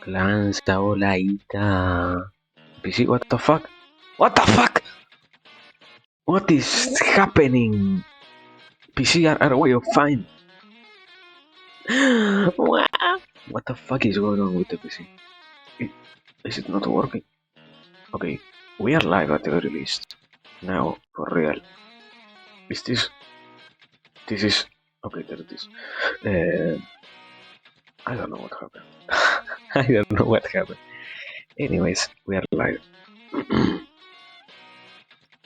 Lanza volaita. PC, what the fuck? What the fuck? What is happening? PC are way of fine. What the fuck is going on with the PC? Is it not working? Okay, we are live at the very least. Now, for real. Is this... This is... Okay, there it is. I don't know what happened. I don't know what happened. Anyways, we are live.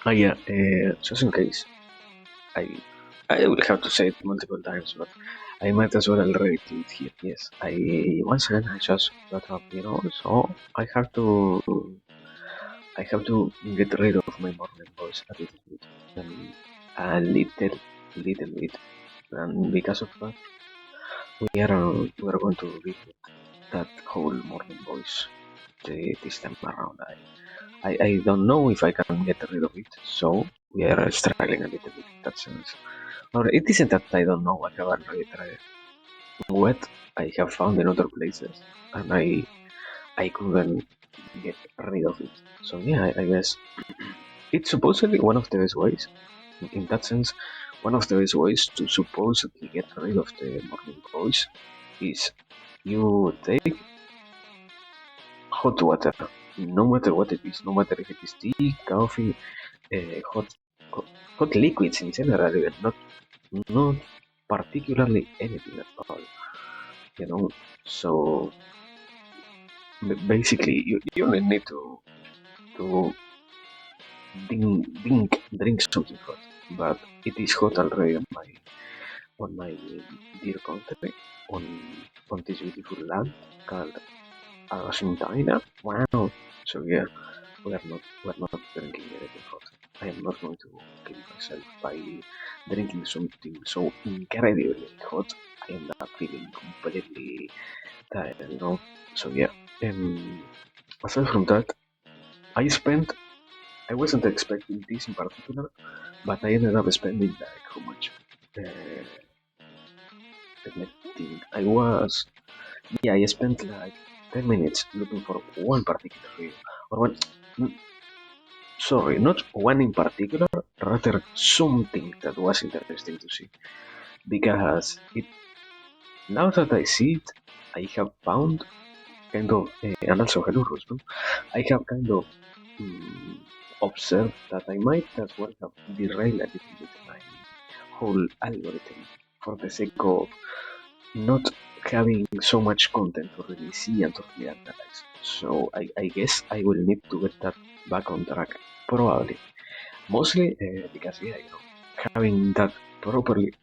Yeah, just in case, I will have to say it multiple times, but I might as well already do it here. Yes, once again I just got up, so I have to get rid of my morning voice a little bit, a little bit, and because of that, we are going to repeat that whole morning voice this time around. I don't know if I can get rid of it, so we are struggling a little bit in that sense. Or it isn't that I don't know, I haven't really tried what I have found in other places, and I couldn't get rid of it. So yeah, I guess it's supposedly one of the best ways, in that sense, one of the best ways to supposedly get rid of the morning voice is you take hot water, no matter what it is, no matter if it is tea, coffee, hot liquids in general, even not particularly anything at all. So basically you only need to drink something hot, but it is hot already on my dear country, on this beautiful land called Argentina. Wow. So yeah, we're not drinking anything hot. I am not going to kill myself by drinking something so incredibly hot. I end up feeling completely tired. So yeah. Aside from that, I wasn't expecting this in particular, but I ended up spending like how much? Let me think. I spent like 10 minutes looking for one particular video, or one. Sorry, not one in particular, rather something that was interesting to see. Because now that I see it, I have found kind of, and also hello Rusman, I have kind of observed that I might as well have derailed a little bit my whole algorithm for the sake of not having so much content to really see and to really analyze. So I guess I will need to get that back on track, probably. Mostly because, having that properly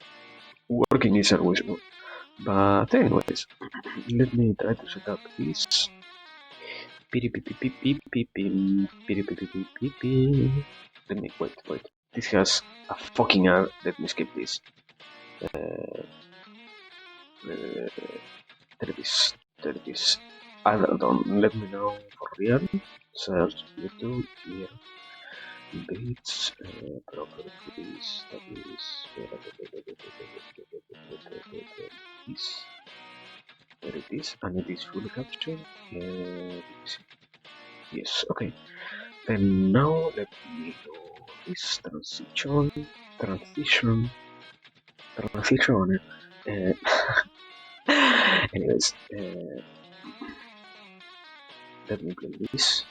working is always good. But anyways, let me try to set up this. Let me wait. This has a fucking ad. Let me skip this. There it is. I don't let me know for real. Search YouTube here. Beats properties. That is this. There it is, and it is fully captured. Yes, okay. Then now let me do this transition. Anyways, let me play this.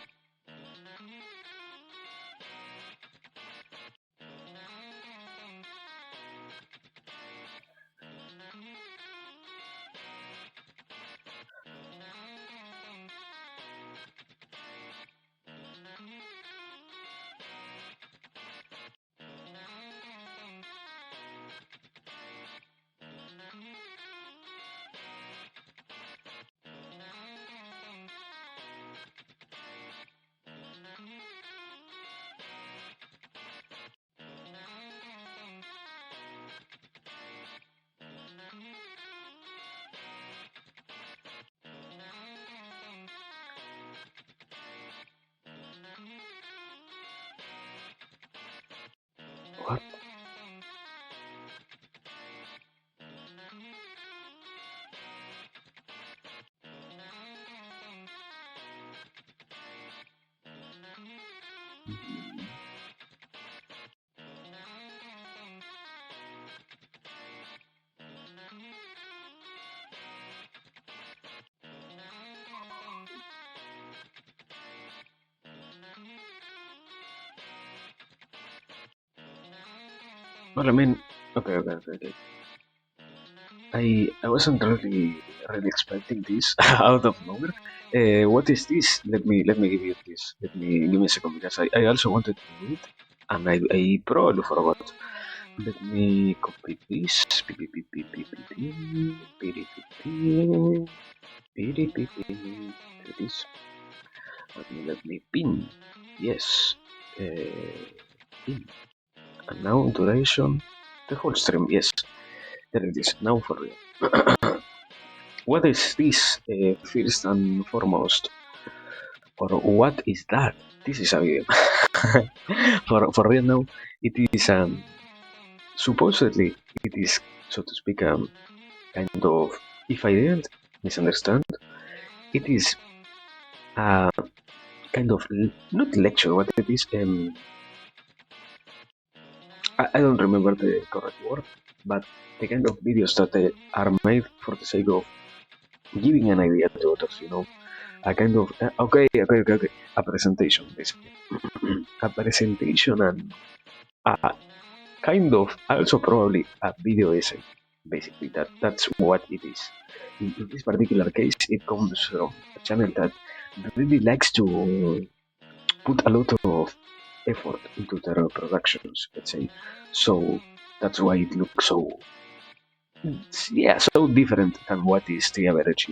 Well, I mean, okay. I wasn't really expecting this out of nowhere. What is this? Let me give you this. Give me a second because I also wanted to do it, and I probably forgot. Let me copy this. This. And let me pin. Yes. Pin. And now duration. The whole stream. Yes. There it is. Now for real. What is this, first and foremost? Or what is that? This is a video. For real now, it is supposedly it is, so to speak, kind of, if I didn't misunderstand, it is a kind of not lecture. What it is? I don't remember the correct word, but the kind of videos that are made for the sake of giving an idea to others. A kind of okay. A presentation, basically. A presentation and a kind of also probably a video essay. Basically, that's what it is. In this particular case, it comes from a channel that really likes to put a lot of effort into their productions. Let's say, so that's why it looks so different than what is the average.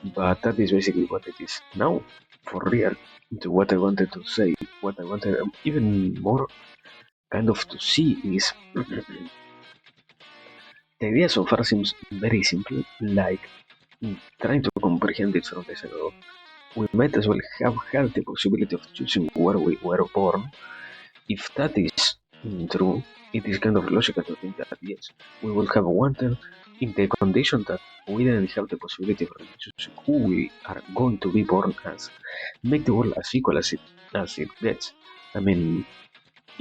But that is basically what it is. Now, for real, to what I wanted to say, what I wanted even more kind of to see is the idea so far seems very simple, like trying to comprehend it from the side of we might as well have had the possibility of choosing where we were born. If that is true, it is kind of logical to think that yes, we will have wanted in the condition that we didn't have the possibility of choosing who we are going to be born as, make the world as equal as it gets. I mean,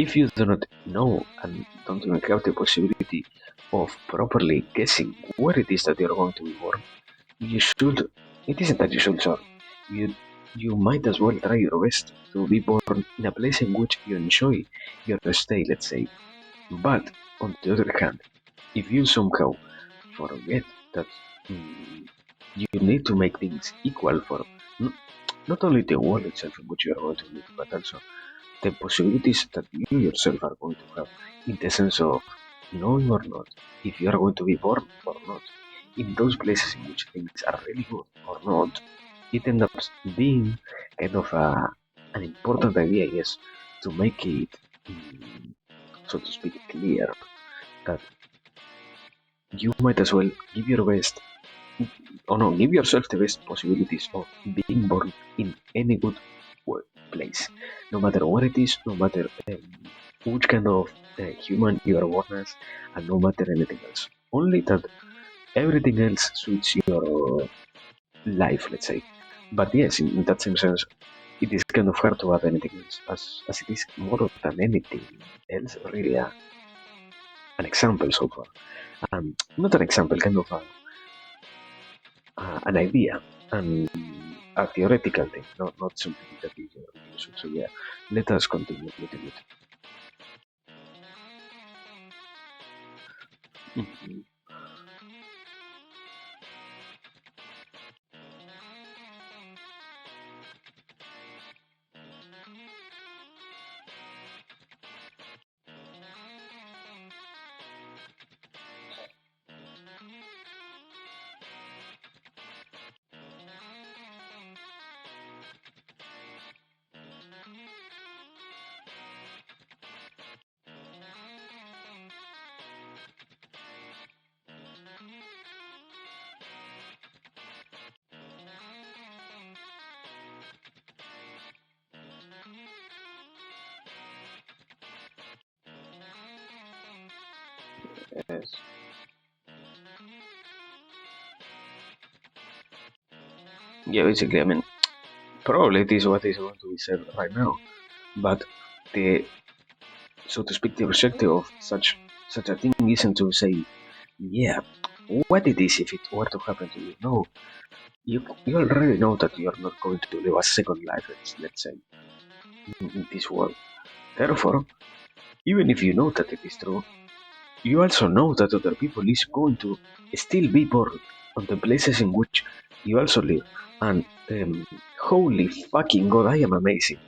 if you do not know and don't even have the possibility of properly guessing where it is that you're going to be born, you should. It isn't that you should, sorry. You you might as well try your best to be born in a place in which you enjoy your stay, let's say. But on the other hand, if you somehow forget that mm, you need to make things equal for n- not only the world itself in which you are going to live, but also the possibilities that you yourself are going to have in the sense of knowing or not if you are going to be born or not in those places in which things are really good or not, it ends up being kind of an important idea, yes, to make it, so to speak, clear that you might as well give your best, or no, give yourself the best possibilities of being born in any good place, no matter what it is, no matter which kind of human you are born as, and no matter anything else. Only that everything else suits your life, let's say. But yes, in that same sense, it is kind of hard to add anything else, as it is more than anything else, really an example so far. Not an example, kind of an idea, and a theoretical thing, not something that is useful. So yeah, let us continue a little bit. Mhm. Yes. Yeah, basically, I mean, probably it is what is going to be said right now, but the, so to speak, the objective of such a thing isn't to say, yeah, what it is if it were to happen to you. No, you already know that you are not going to live a second life, let's say, in this world. Therefore, even if you know that it is true, you also know that other people is going to still be born on the places in which you also live. And holy fucking god, I am amazing.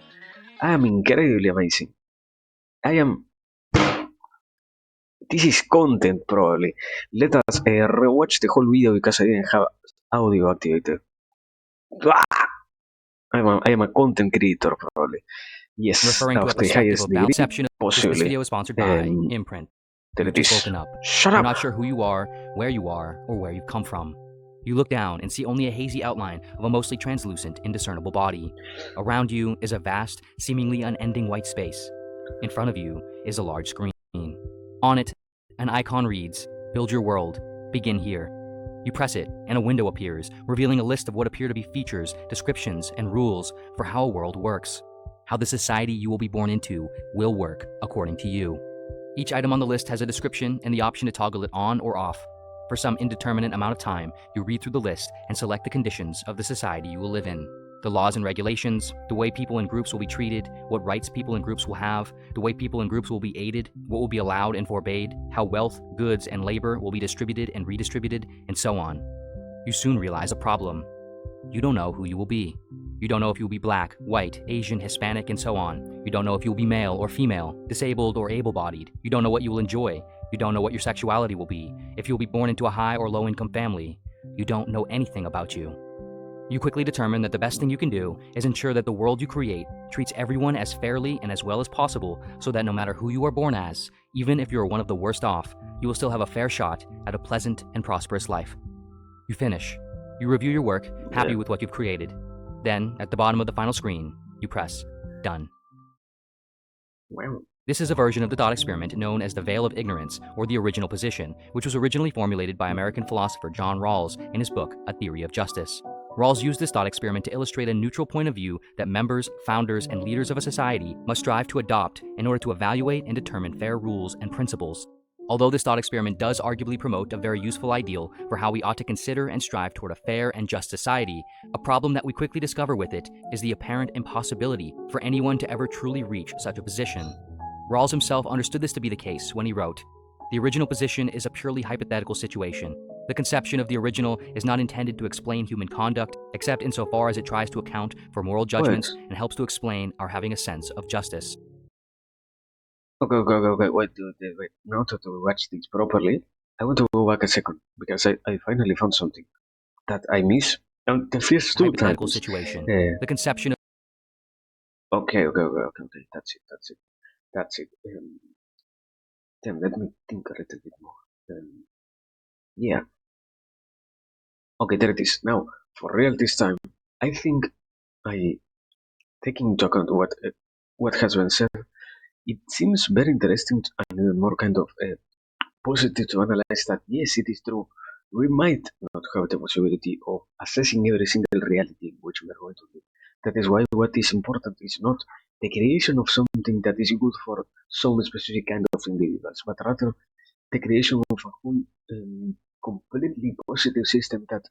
I am incredibly amazing. I am. This is content probably. Let us rewatch the whole video because I didn't have audio activated. I am a content creator probably. Yes, referring to a of the perspective highest of degree, balance. This possibly. video is sponsored by Um, Imprint. there You've it just is. woken up. Shut You're up! not sure who you are, where you are, or where you've come from. You look down and see only a hazy outline of a mostly translucent, indiscernible body. Around you is a vast, seemingly unending white space. In front of you is a large screen. On it, an icon reads, "Build your world. Begin here." You press it, and a window appears, revealing a list of what appear to be features, descriptions, and rules for how a world works. How the society you will be born into will work according to you. Each item on the list has a description and the option to toggle it on or off. For some indeterminate amount of time, you read through the list and select the conditions of the society you will live in. The laws and regulations, the way people in groups will be treated, what rights people in groups will have, the way people in groups will be aided, what will be allowed and forbade, how wealth, goods, and labor will be distributed and redistributed, and so on. You soon realize a problem. You don't know who you will be. You don't know if you will be black, white, Asian, Hispanic, and so on. You don't know if you will be male or female, disabled or able-bodied. You don't know what you will enjoy. You don't know what your sexuality will be, if you will be born into a high or low-income family. You don't know anything about you. You quickly determine that the best thing you can do is ensure that the world you create treats everyone as fairly and as well as possible, so that no matter who you are born as, even if you are one of the worst off, you will still have a fair shot at a pleasant and prosperous life. You finish. You review your work, happy Yeah. with what you've created. Then, at the bottom of the final screen, you press Done. Well, This is a version of the thought experiment known as the veil of ignorance, or the original position, which was originally formulated by American philosopher John Rawls in his book, A Theory of Justice. Rawls used this thought experiment to illustrate a neutral point of view that members, founders, and leaders of a society must strive to adopt in order to evaluate and determine fair rules and principles. Although this thought experiment does arguably promote a very useful ideal for how we ought to consider and strive toward a fair and just society, a problem that we quickly discover with it is the apparent impossibility for anyone to ever truly reach such a position. Rawls himself understood this to be the case when he wrote, "The original position is a purely hypothetical situation. The conception of the original is not intended to explain human conduct, except insofar as it tries to account for moral judgments wait. and helps to explain our having a sense of justice." Okay. Wait. Now to watch this properly, I want to go back a second because I finally found something that I missed the first two Hypothetical times. situation. Uh, The conception of okay. That's it. Then let me think a little bit more. Yeah. Okay, there it is. Now, for real this time, I think I, taking into account what has been said, it seems very interesting and even more kind of positive to analyze that yes, it is true. We might not have the possibility of assessing every single reality in which we are going to live. That is why what is important is not the creation of something that is good for some specific kind of individuals, but rather the creation of a whole completely positive system that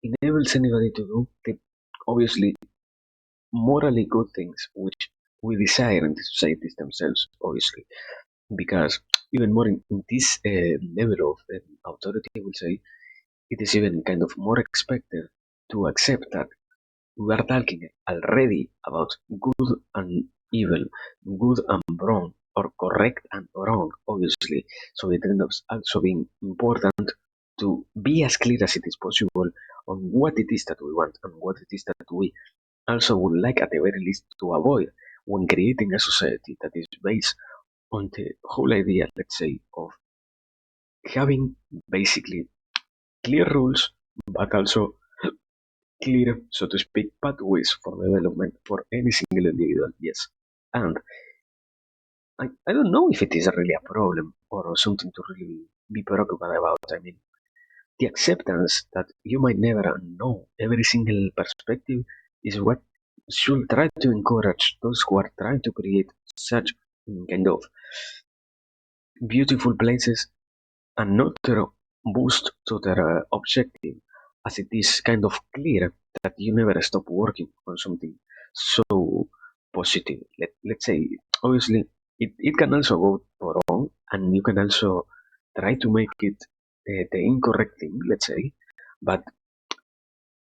enables anybody to do the obviously morally good things which we desire in the societies themselves, obviously, because even more in this level of authority, I will say, it is even kind of more expected to accept that we are talking already about good and evil, good and wrong, or correct and wrong, obviously. So it ends up also being important to be as clear as it is possible on what it is that we want and what it is that we also would like at the very least to avoid when creating a society that is based on the whole idea, let's say, of having basically clear rules, but also clear, so to speak, pathways for development for any single individual. Yes. And I don't know if it is really a problem or something to really be preoccupied about. I mean, the acceptance that you might never know every single perspective is what should try to encourage those who are trying to create such kind of beautiful places another boost to their objective, as it is kind of clear that you never stop working on something so positive. Let's say, obviously, it can also go wrong, and you can also try to make it the incorrect thing, let's say. But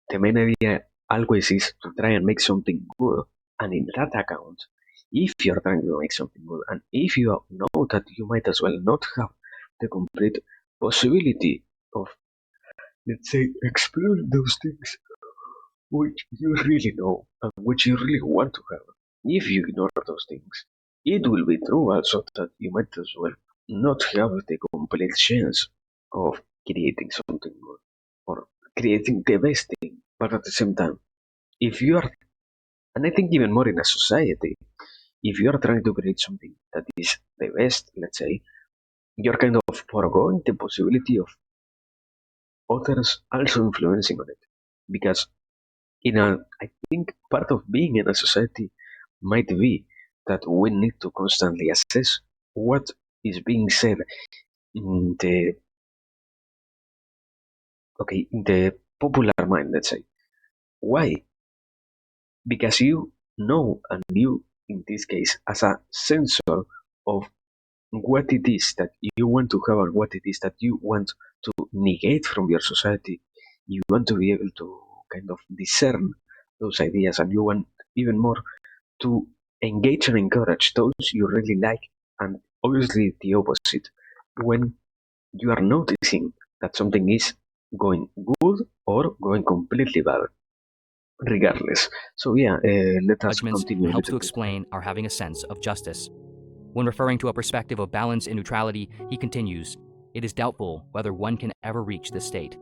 the main idea always is to try and make something good. And in that account, if you're trying to make something good, and if you know that you might as well not have the complete possibility of, let's say, exploring those things which you really know and which you really want to have, if you ignore those things, it will be true also that you might as well not have the complete chance of creating something good or creating the best thing. But at the same time, if you are, and I think even more in a society, if you are trying to create something that is the best, let's say, you're kind of foregoing the possibility of others also influencing on it. Because I think part of being in a society might be that we need to constantly assess what is being said in the popular mind, let's say. Why? Because you know, and you, in this case, as a sensor of what it is that you want to have and what it is that you want to negate from your society, you want to be able to kind of discern those ideas, and you want even more to engage and encourage those you really like, and obviously the opposite when you are noticing that something is going good or going completely bad, regardless. So yeah, let us Judgments continue and a helps to little bit. explain our having a sense of justice. When referring to a perspective of balance and neutrality, he continues, "It is doubtful whether one can ever reach this state."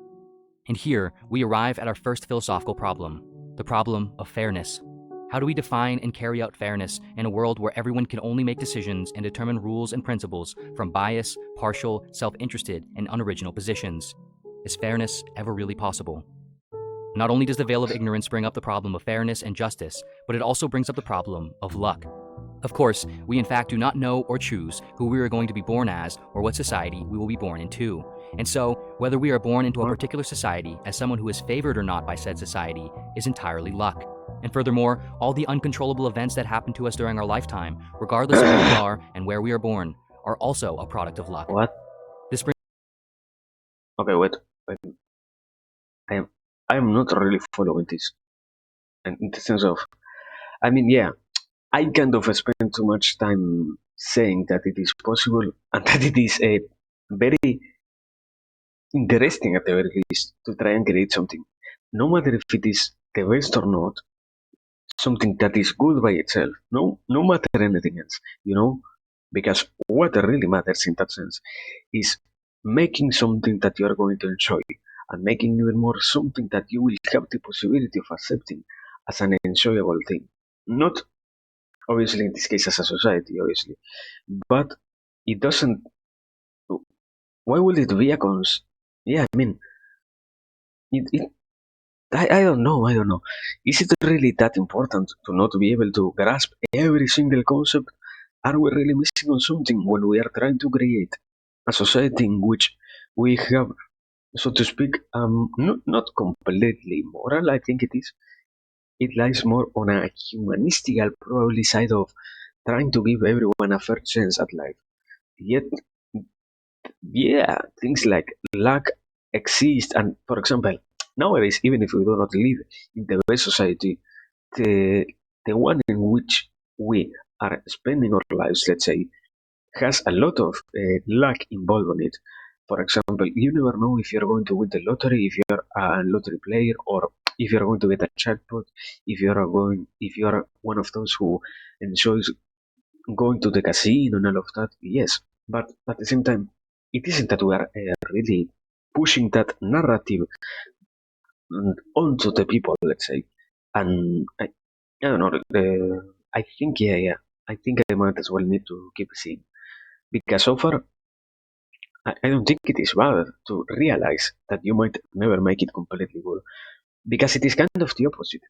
And here, we arrive at our first philosophical problem, the problem of fairness. How do we define and carry out fairness in a world where everyone can only make decisions and determine rules and principles from bias, partial, self-interested, and unoriginal positions? Is fairness ever really possible? Not only does the veil of ignorance bring up the problem of fairness and justice, but it also brings up the problem of luck. Of course, we in fact do not know or choose who we are going to be born as or what society we will be born into. And so, whether we are born into a particular society as someone who is favored or not by said society is entirely luck. And furthermore, all the uncontrollable events that happen to us during our lifetime, regardless of who we are and where we are born, are also a product of luck. What? This brings Okay, wait. I am I am not really following this, and in the sense of, I mean, yeah, I kind of spend too much time saying that it is possible and that it is a very interesting at the very least to try and create something, no matter if it is the best or not, something that is good by itself. No matter anything else, because what really matters in that sense is making something that you are going to enjoy, and making even more something that you will have the possibility of accepting as an enjoyable thing. Not obviously in this case as a society, obviously, but it doesn't. Why would it be a Yeah, I mean, it I don't know. Is it really that important to not be able to grasp every single concept? Are we really missing on something when we are trying to create a society in which we have, so to speak, not completely moral, I think it is. It lies more on a humanistical, probably side of trying to give everyone a fair chance at life. Yet, yeah, things like luck exist, and for example, nowadays, even if we do not live in the best society, the the one in which we are spending our lives, let's say, has a lot of luck involved in it. For example, you never know if you're going to win the lottery, if you're a lottery player, or if you're going to get a jackpot, if you are one of those who enjoys going to the casino and all of that. Yes, but at the same time, it isn't that we are really pushing that narrative onto the people, let's say. And I don't know. I think yeah. I think I might as well need to keep seeing, because so far I don't think it is bad to realize that you might never make it completely good, because it is kind of the opposite.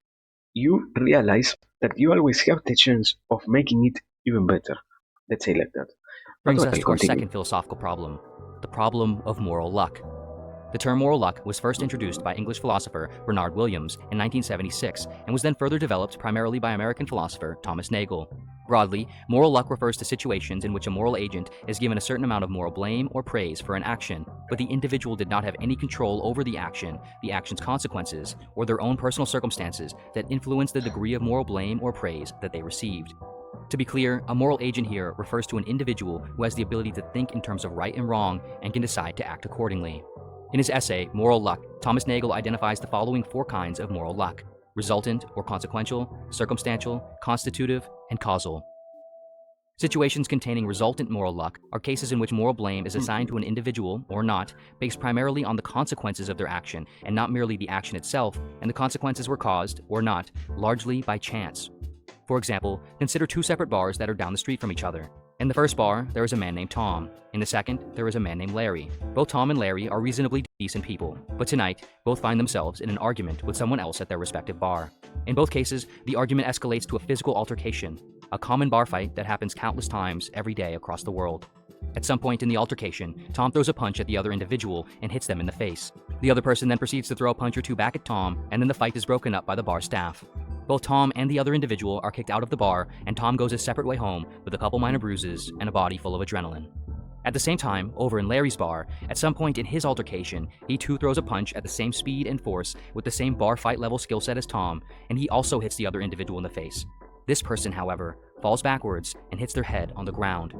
You realize that you always have the chance of making it even better. Let's say like that. But brings well, us to our continue. second philosophical problem, the problem of moral luck. The term moral luck was first introduced by English philosopher Bernard Williams in 1976 and was then further developed primarily by American philosopher Thomas Nagel. Broadly, moral luck refers to situations in which a moral agent is given a certain amount of moral blame or praise for an action, but the individual did not have any control over the action's consequences, or their own personal circumstances that influence the degree of moral blame or praise that they received. To be clear, a moral agent here refers to an individual who has the ability to think in terms of right and wrong and can decide to act accordingly. In his essay, Moral Luck, Thomas Nagel identifies the following 4 kinds of moral luck: resultant or consequential, circumstantial, constitutive, and causal. Situations containing resultant moral luck are cases in which moral blame is assigned to an individual, or not, based primarily on the consequences of their action and not merely the action itself, and the consequences were caused, or not, largely by chance. For example, consider 2 separate bars that are down the street from each other. In the first bar, there is a man named Tom. In the second, there is a man named Larry. Both Tom and Larry are reasonably decent people, but tonight, both find themselves in an argument with someone else at their respective bar. In both cases, the argument escalates to a physical altercation, a common bar fight that happens countless times every day across the world. At some point in the altercation, Tom throws a punch at the other individual and hits them in the face. The other person then proceeds to throw a punch or 2 back at Tom, and then the fight is broken up by the bar staff. Both Tom and the other individual are kicked out of the bar, and Tom goes his separate way home with a couple minor bruises and a body full of adrenaline. At the same time, over in Larry's bar, at some point in his altercation, he too throws a punch at the same speed and force with the same bar fight level skill set as Tom, and he also hits the other individual in the face. This person, however, falls backwards and hits their head on the ground.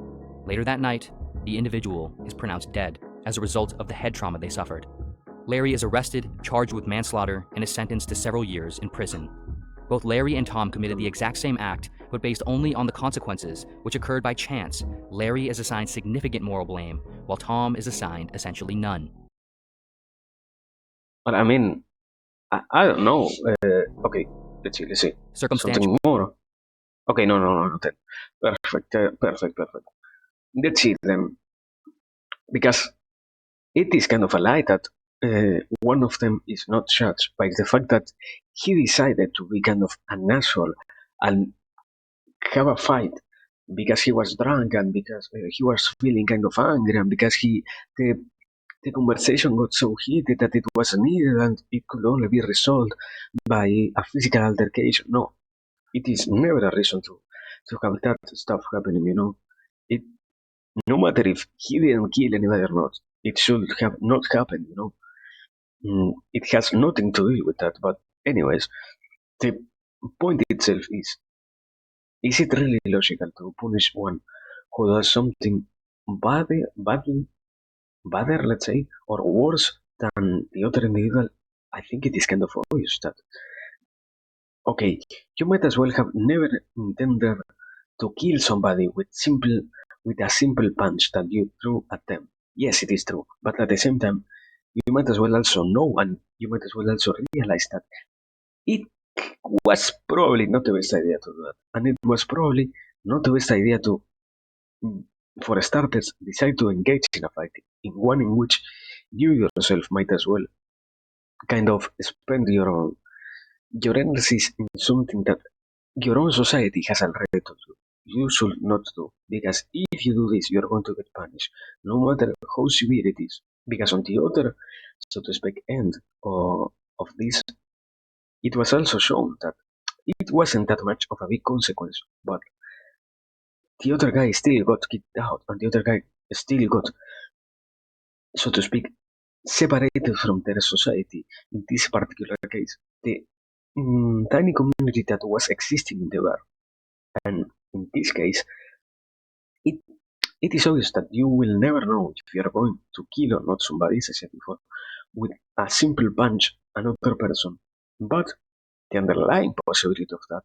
Later that night, the individual is pronounced dead as a result of the head trauma they suffered. Larry is arrested, charged with manslaughter, and is sentenced to several years in prison. Both Larry and Tom committed the exact same act, but based only on the consequences, which occurred by chance. Larry is assigned significant moral blame, while Tom is assigned essentially none. But I mean, I don't know. Okay, let's see. Something more. Okay, no. Then. Perfect. Let's see then. Because it is kind of a lie that one of them is not judged by the fact that he decided to be kind of an asshole and have a fight because he was drunk and because he was feeling kind of angry and because the conversation got so heated that it was needed and it could only be resolved by a physical altercation. No, it is never a reason to have that stuff happening, you know. It no matter if he didn't kill anybody or not, it should have not happened, you know. It has nothing to do with that. But anyways, the point itself is it really logical to punish one who does something badder, let's say, or worse than the other individual? I think it is kind of obvious that, okay, you might as well have never intended to kill somebody with a simple punch that you threw at them. Yes, it is true, but at the same time, you might as well also know and you might as well also realize that it was probably not the best idea to do that, and it was probably not the best idea to, for starters, decide to engage in a fight, in one in which you yourself might as well kind of spend your energies in something that your own society has already told you should not do. Because if you do this, you're going to get punished, no matter how severe it is. Because on the other, so to speak, end of this, it was also shown that it wasn't that much of a big consequence, but the other guy still got kicked out, and the other guy still got, so to speak, separated from their society. In this particular case, the tiny community that was existing in the bar. And in this case, it it is obvious that you will never know if you are going to kill or not somebody, as I said before, with a simple punch another person. But the underlying possibility of that,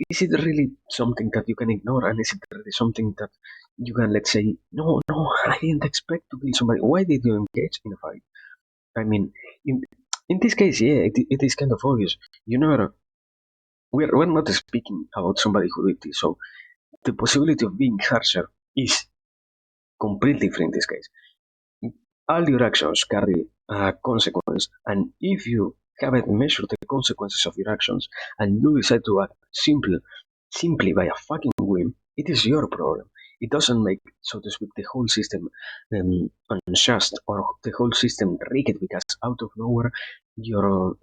is it really something that you can ignore, and is it really something that you can, let's say, no, I didn't expect to kill somebody. Why did you engage in a fight? I mean, in this case, yeah, it is kind of obvious. You never, we're not speaking about somebody who did this, so the possibility of being harsher is completely free in this case. All your actions carry a consequence, and if you haven't measured the consequences of your actions and you decide to act simply by a fucking whim, it is your problem. It doesn't make, so to speak, the whole system unjust or the whole system rigged because out of nowhere your,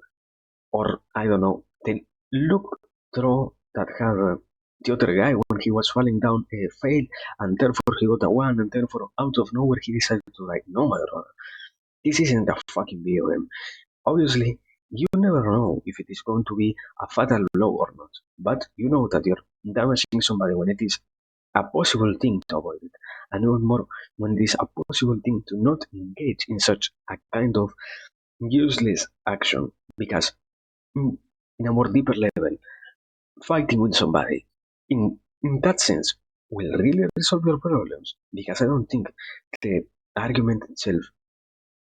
or I don't know, the look through that have The other guy, when he was falling down, failed, and therefore he got a one, and therefore out of nowhere he decided to die. No, my brother, this isn't a fucking video game. Obviously, you never know if it is going to be a fatal blow or not, but you know that you're damaging somebody when it is a possible thing to avoid it, and even more when it is a possible thing to not engage in such a kind of useless action, because mm, in a more deeper level, fighting with somebody in that sense will really resolve your problems, because I don't think the argument itself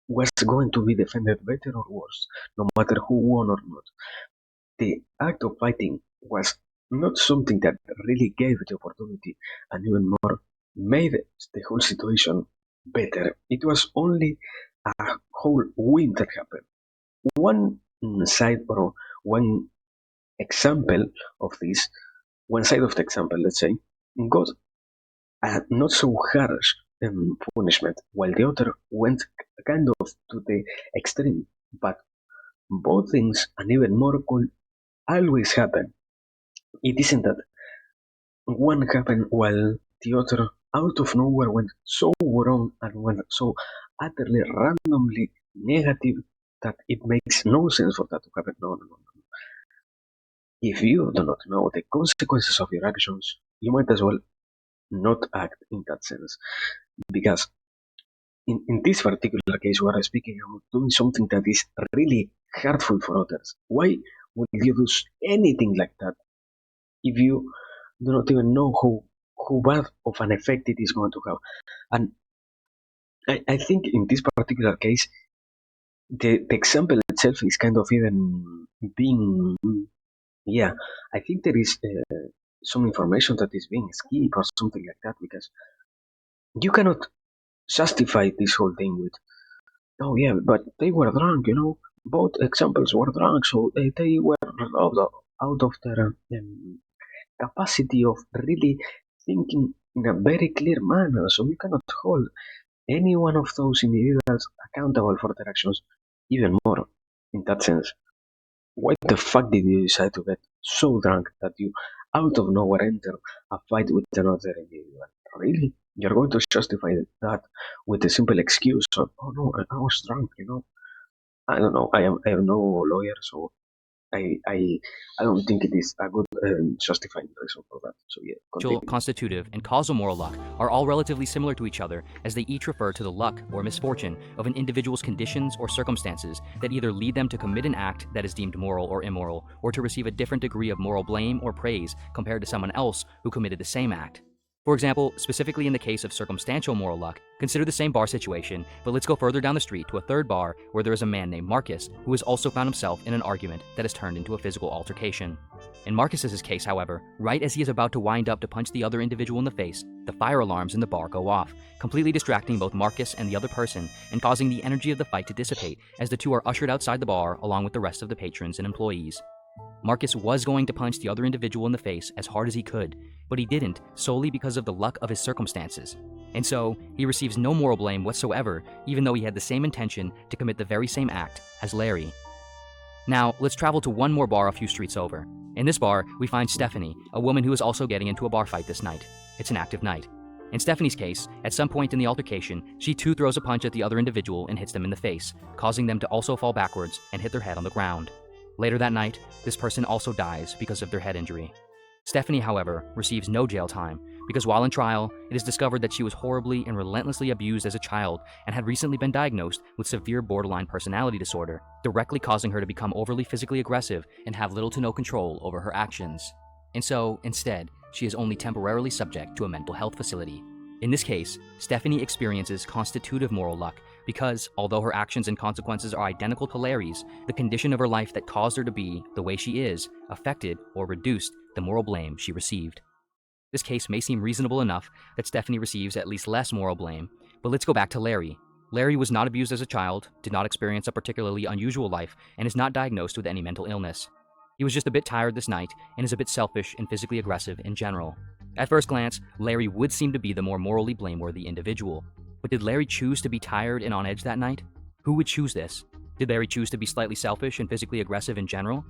was going to be defended better or worse, no matter who won or not. The act of fighting was not something that really gave the opportunity, and even more made the whole situation better. It was only a whole win that happened. One side or one example of this, one side of the example, let's say, got a not so harsh punishment, while the other went kind of to the extreme. But both things and even more could always happen. It isn't that one happened while the other out of nowhere went so wrong and went so utterly randomly negative that it makes no sense for that to happen. No, no, no, no. If you do not know the consequences of your actions, you might as well not act in that sense. Because in this particular case, we are speaking about doing something that is really hurtful for others. Why would you do anything like that if you do not even know how bad of an effect it is going to have? And I think in this particular case, the example itself is kind of even being, yeah, I think there is some information that is being skipped or something like that, because you cannot justify this whole thing with, oh yeah, but they were drunk, both examples were drunk, so they were out of their capacity of really thinking in a very clear manner, so we cannot hold any one of those individuals accountable for their actions. Even more, in that sense, why the fuck did you decide to get so drunk that you out of nowhere enter a fight with another individual? Really? You're going to justify that with a simple excuse of, oh no, I was drunk, I don't know. I am no lawyer, so I I don't think it is a good justifying reason for that. So yeah, continue. Constitutive, and causal moral luck are all relatively similar to each other, as they each refer to the luck or misfortune of an individual's conditions or circumstances that either lead them to commit an act that is deemed moral or immoral, or to receive a different degree of moral blame or praise compared to someone else who committed the same act. For example, specifically in the case of circumstantial moral luck, consider the same bar situation, but let's go further down the street to a third bar where there is a man named Marcus who has also found himself in an argument that has turned into a physical altercation. In Marcus's case, however, right as he is about to wind up to punch the other individual in the face, the fire alarms in the bar go off, completely distracting both Marcus and the other person and causing the energy of the fight to dissipate as the two are ushered outside the bar along with the rest of the patrons and employees. Marcus was going to punch the other individual in the face as hard as he could, but he didn't solely because of the luck of his circumstances. And so, he receives no moral blame whatsoever, even though he had the same intention to commit the very same act as Larry. Now, let's travel to one more bar a few streets over. In this bar, we find Stephanie, a woman who is also getting into a bar fight this night. It's an active night. In Stephanie's case, at some point in the altercation, she too throws a punch at the other individual and hits them in the face, causing them to also fall backwards and hit their head on the ground. Later that night, this person also dies because of their head injury. Stephanie, however, receives no jail time because while in trial, it is discovered that she was horribly and relentlessly abused as a child and had recently been diagnosed with severe borderline personality disorder, directly causing her to become overly physically aggressive and have little to no control over her actions. And so, instead, she is only temporarily subject to a mental health facility. In this case, Stephanie experiences constitutive moral luck because, although her actions and consequences are identical to Larry's, the condition of her life that caused her to be the way she is affected or reduced the moral blame she received. This case may seem reasonable enough that Stephanie receives at least less moral blame, but let's go back to Larry. Larry was not abused as a child, did not experience a particularly unusual life, and is not diagnosed with any mental illness. He was just a bit tired this night and is a bit selfish and physically aggressive in general. At first glance, Larry would seem to be the more morally blameworthy individual. But did Larry choose to be tired and on edge that night? Who would choose this? Did Larry choose to be slightly selfish and physically aggressive in general?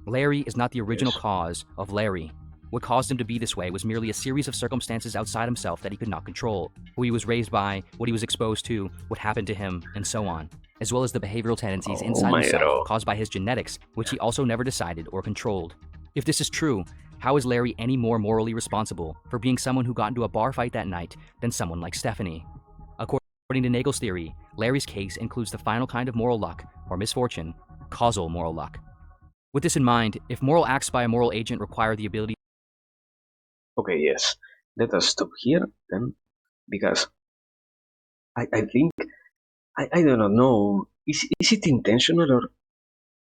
Larry is not the original cause of Larry. What caused him to be this way was merely a series of circumstances outside himself that he could not control. Who he was raised by, what he was exposed to, what happened to him, and so on, as well as the behavioral tendencies Oh inside my himself bro. caused by his genetics, which he also never decided or controlled. If this is true, how is Larry any more morally responsible for being someone who got into a bar fight that night than someone like Stephanie? According to Nagel's theory, Larry's case includes the final kind of moral luck, or misfortune, causal moral luck. With this in mind, if moral acts by a moral agent require the ability Okay, yes. Let us stop here then, because I think I do not know. Is it intentional, or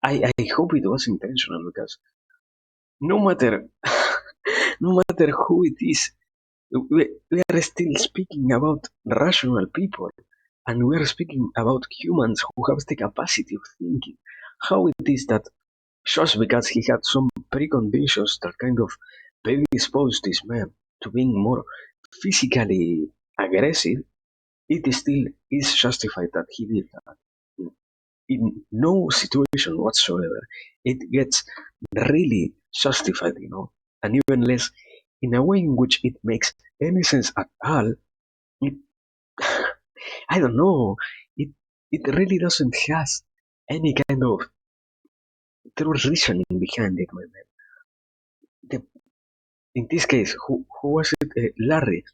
I hope it was intentional, because no matter no matter who it is, we are still speaking about rational people, and we are speaking about humans who have the capacity of thinking. How it is that just because he had some preconditions that kind of predisposed this man to being more physically aggressive, it still is justified that he did that. In no situation whatsoever, it gets really justified, and even less in a way in which it makes any sense at all. It, I don't know. It it really doesn't has any kind of true reasoning behind it, my man. The, in this case, who was it? Larry.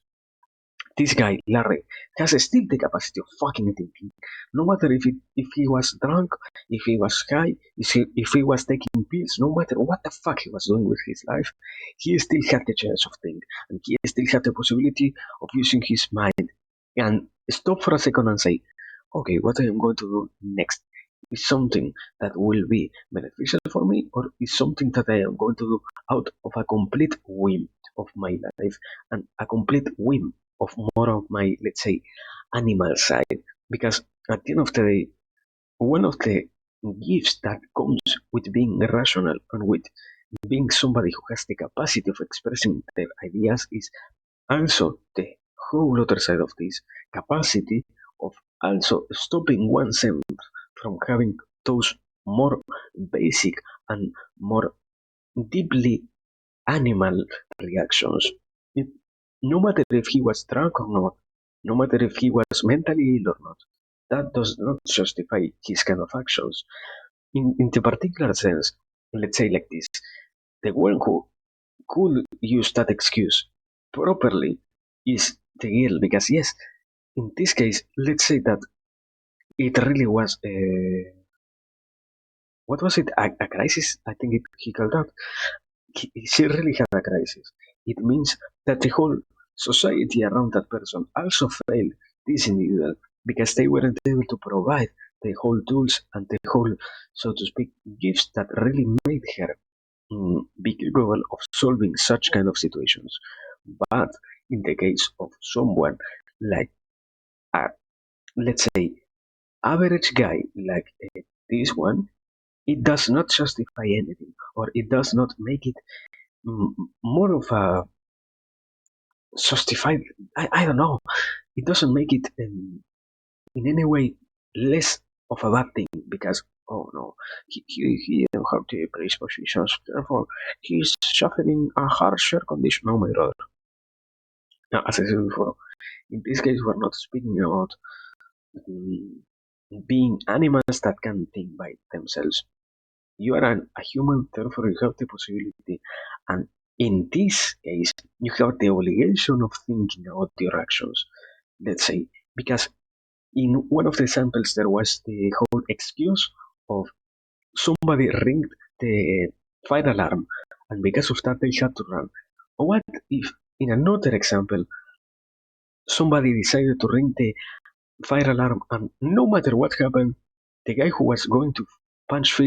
This guy, Larry, has still the capacity of fucking thinking. No matter if he was drunk, if he was high, if he was taking pills, no matter what the fuck he was doing with his life, he still had the chance of thinking, and he still had the possibility of using his mind. And stop for a second and say, okay, what I am going to do next is something that will be beneficial for me, or is something that I am going to do out of a complete whim of my life and a complete whim of more of my, let's say, animal side. Because at the end of the day, one of the gifts that comes with being rational and with being somebody who has the capacity of expressing their ideas is also the whole other side of this capacity of also stopping oneself from having those more basic and more deeply animal reactions. It, no matter if he was drunk or not, no matter if he was mentally ill or not, that does not justify his kind of actions. In the particular sense, let's say like this, the one who could use that excuse properly is the girl, because yes, in this case, let's say that it really was what was it, a crisis? I think he called out. She really had a crisis. It means that the whole society around that person also failed this individual because they weren't able to provide the whole tools and the whole, so to speak, gifts that really made her be capable of solving such kind of situations. But in the case of someone like a, let's say, average guy like this one, it does not justify anything, or it does not make it more of a justified. I don't know. It doesn't make it in any way less of a bad thing because oh no, he don't have the predispositions. Therefore, he's suffering a harsher condition. Oh my brother. Now, as I said before, in this case, we're not speaking about mm, being animals that can think by themselves. You are a human, therefore you have the possibility, and in this case, you have the obligation of thinking about your actions. Let's say, because in one of the samples there was the whole excuse of somebody ringed the fire alarm, and because of that they had to run. What if, in another example, somebody decided to ring the fire alarm, and no matter what happened, the guy who was going to punch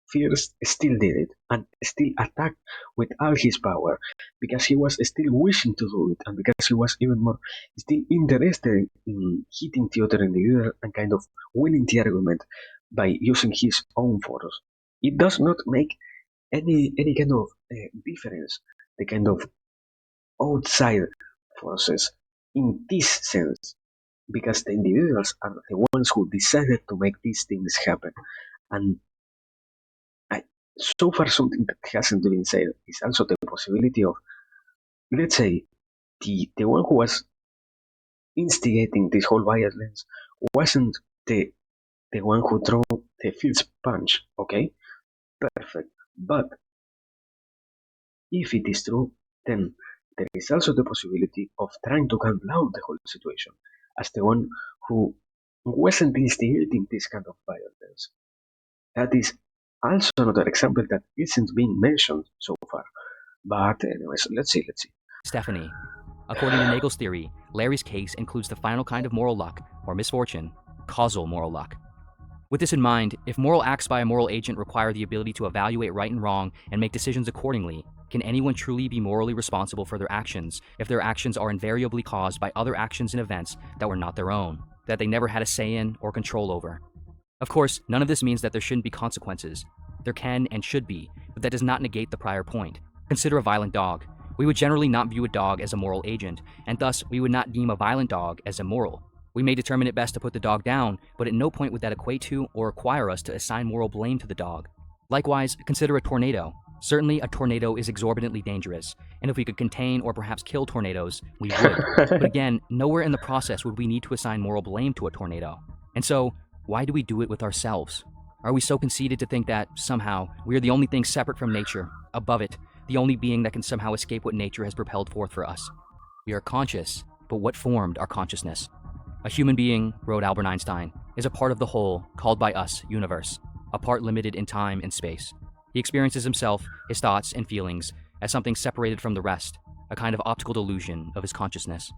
Fierce still did it, and still attacked with all his power, because he was still wishing to do it, and because he was even more still interested in hitting the other individual and kind of winning the argument by using his own force. It does not make any kind of difference, the kind of outside forces in this sense, because the individuals are the ones who decided to make these things happen. And so far something that hasn't been said is also the possibility of, let's say, the one who was instigating this whole violence wasn't the one who threw the first punch, okay? Perfect. But if it is true, then there is also the possibility of trying to calm down the whole situation as the one who wasn't instigating this kind of violence. That is also another example that isn't being mentioned so far. But anyways, let's see. Stephanie. According to Nagel's theory, Larry's case includes the final kind of moral luck, or misfortune, causal moral luck. With this in mind, if moral acts by a moral agent require the ability to evaluate right and wrong and make decisions accordingly, can anyone truly be morally responsible for their actions if their actions are invariably caused by other actions and events that were not their own, that they never had a say in or control over? Of course, none of this means that there shouldn't be consequences. There can and should be, but that does not negate the prior point. Consider a violent dog. We would generally not view a dog as a moral agent, and thus we would not deem a violent dog as immoral. We may determine it best to put the dog down, but at no point would that equate to or require us to assign moral blame to the dog. Likewise, consider a tornado. Certainly, a tornado is exorbitantly dangerous, and if we could contain or perhaps kill tornadoes, we would. But again, nowhere in the process would we need to assign moral blame to a tornado. And so, why do we do it with ourselves? Are we so conceited to think that, somehow, we are the only thing separate from nature, above it, the only being that can somehow escape what nature has propelled forth for us? We are conscious, but what formed our consciousness? A human being, wrote Albert Einstein, is a part of the whole, called by us universe, a part limited in time and space. He experiences himself, his thoughts and feelings, as something separated from the rest, a kind of optical delusion of his consciousness.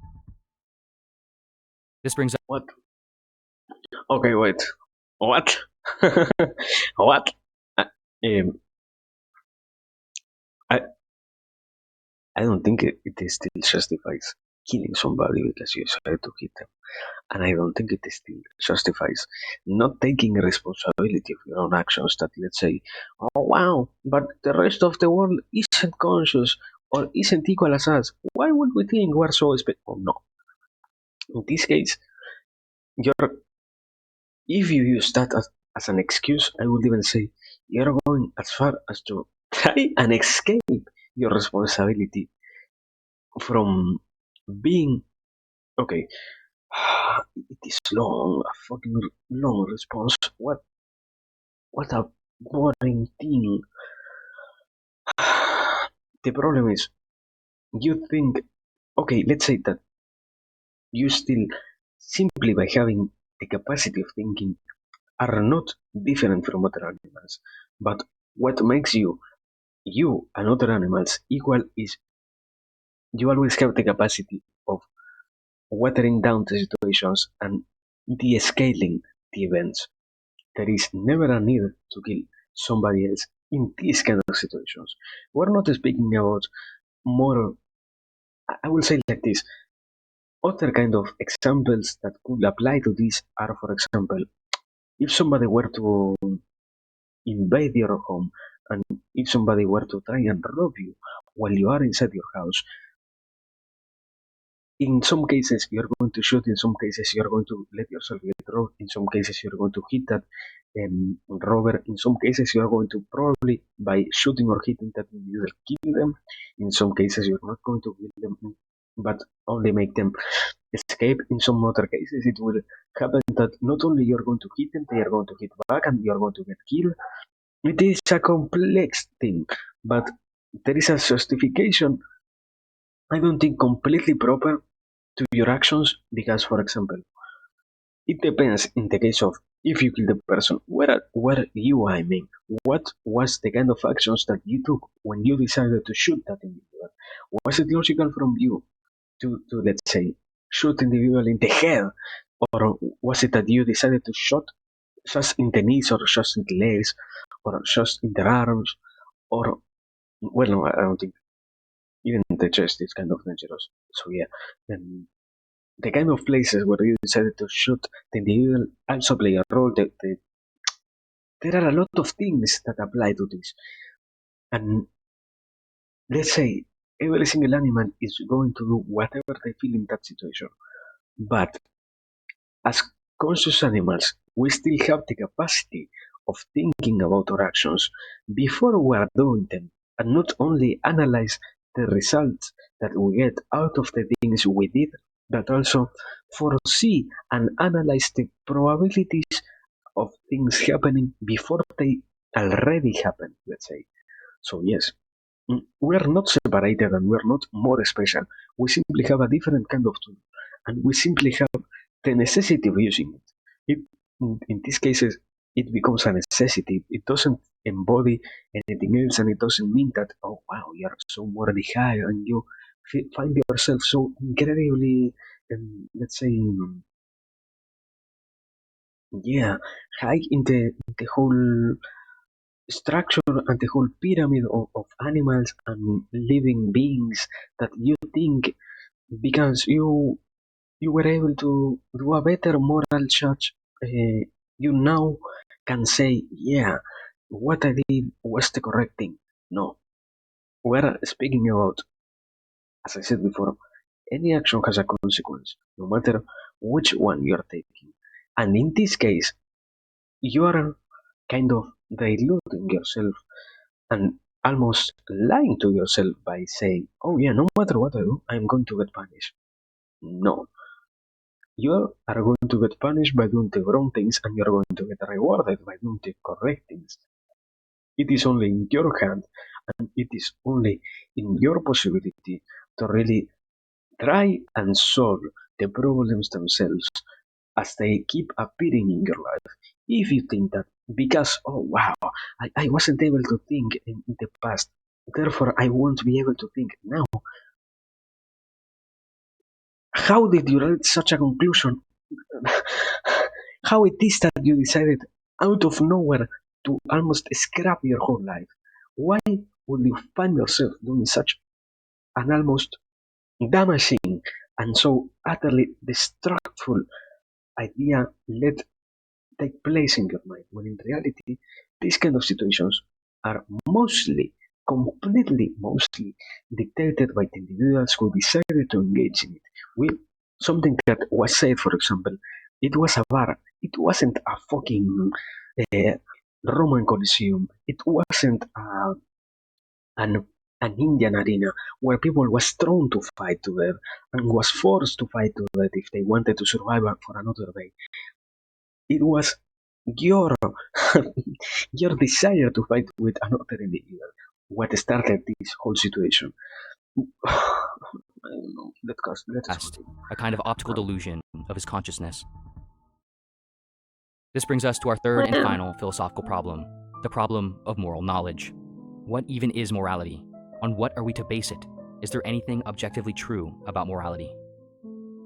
This brings up... What? Okay, wait. What? What? Um, I I don't think it still justifies killing somebody because you decided to hit them. And I don't think it still justifies not taking responsibility of your own actions that, let's say, oh wow, but the rest of the world isn't conscious or isn't equal as us. Why would we think we're so special? Oh, no. In this case, you're, if you use that as an excuse, I would even say you're going as far as to try and escape your responsibility from being okay. It is long, a fucking long response. What a boring thing. The problem is, you think, okay, let's say that you still, simply by having the capacity of thinking, are not different from other animals. But what makes you and other animals equal is you always have the capacity of watering down the situations and de-scaling the events. There is never a need to kill somebody else in these kind of situations. We're not speaking about moral. I will say like this. Other kind of examples that could apply to this are, for example, if somebody were to invade your home and if somebody were to try and rob you while you are inside your house, in some cases you're going to shoot, in some cases you're going to let yourself get robbed, in some cases you're going to hit that robber, in some cases you're going to probably by shooting or hitting that individual kill them, in some cases you're not going to kill them but only make them escape, in some other cases it will happen that not only you're going to hit them, they are going to hit back and you're going to get killed. It is a complex thing, but there is a justification, I don't think completely proper to your actions because, for example, it depends in the case of if you kill the person. Where you, I mean, what was the kind of actions that you took when you decided to shoot that individual? Was it logical from you to let's say, shoot individual in the head, or was it that you decided to shoot just in the knees, or just in the legs, or just in the arms, or well, no, I don't think even the chest is kind of dangerous. So yeah, the kind of places where you decided to shoot the individual also play a role. There are a lot of things that apply to this. And let's say every single animal is going to do whatever they feel in that situation. But as conscious animals, we still have the capacity of thinking about our actions before we are doing them, and not only analyze the results that we get out of the things we did, but also foresee and analyze the probabilities of things happening before they already happen, let's say. So, yes, we are not separated and we are not more special. We simply have a different kind of tool, and we simply have the necessity of using it. In these cases, it becomes a necessity. It doesn't embody anything else, and it doesn't mean that, oh wow, you're so morally high and you find yourself so incredibly, let's say, yeah, high in the whole structure and the whole pyramid of animals and living beings that you think because you were able to do a better moral judge, you now can say, yeah, what I did was the correct thing. No, we're speaking about, as I said before, any action has a consequence, no matter which one you're taking. And in this case, you are kind of diluting yourself and almost lying to yourself by saying, oh yeah, no matter what I do, I'm going to get punished. No, you are going to get punished by doing the wrong things and you're going to get rewarded by doing the correct things. It is only in your hand and it is only in your possibility to really try and solve the problems themselves as they keep appearing in your life. If you think that because, oh wow, I wasn't able to think in the past, therefore I won't be able to think now. How did you reach such a conclusion? How it is that you decided out of nowhere to almost scrap your whole life? Why would you find yourself doing such an almost damaging and so utterly destructive idea let take place in your mind when in reality these kind of situations are mostly dictated by the individuals who decided to engage in it. We something that was said, for example, it was a bar. It wasn't a fucking uh, Roman Colosseum. It wasn't an an Indian arena where people was thrown to fight to death and was forced to fight to death if they wanted to survive for another day. It was your your desire to fight with another individual what started this whole situation. I don't know. Let's continue. A kind of optical delusion of his consciousness. This brings us to our third and final philosophical problem, the problem of moral knowledge. What even is morality? On what are we to base it? Is there anything objectively true about morality?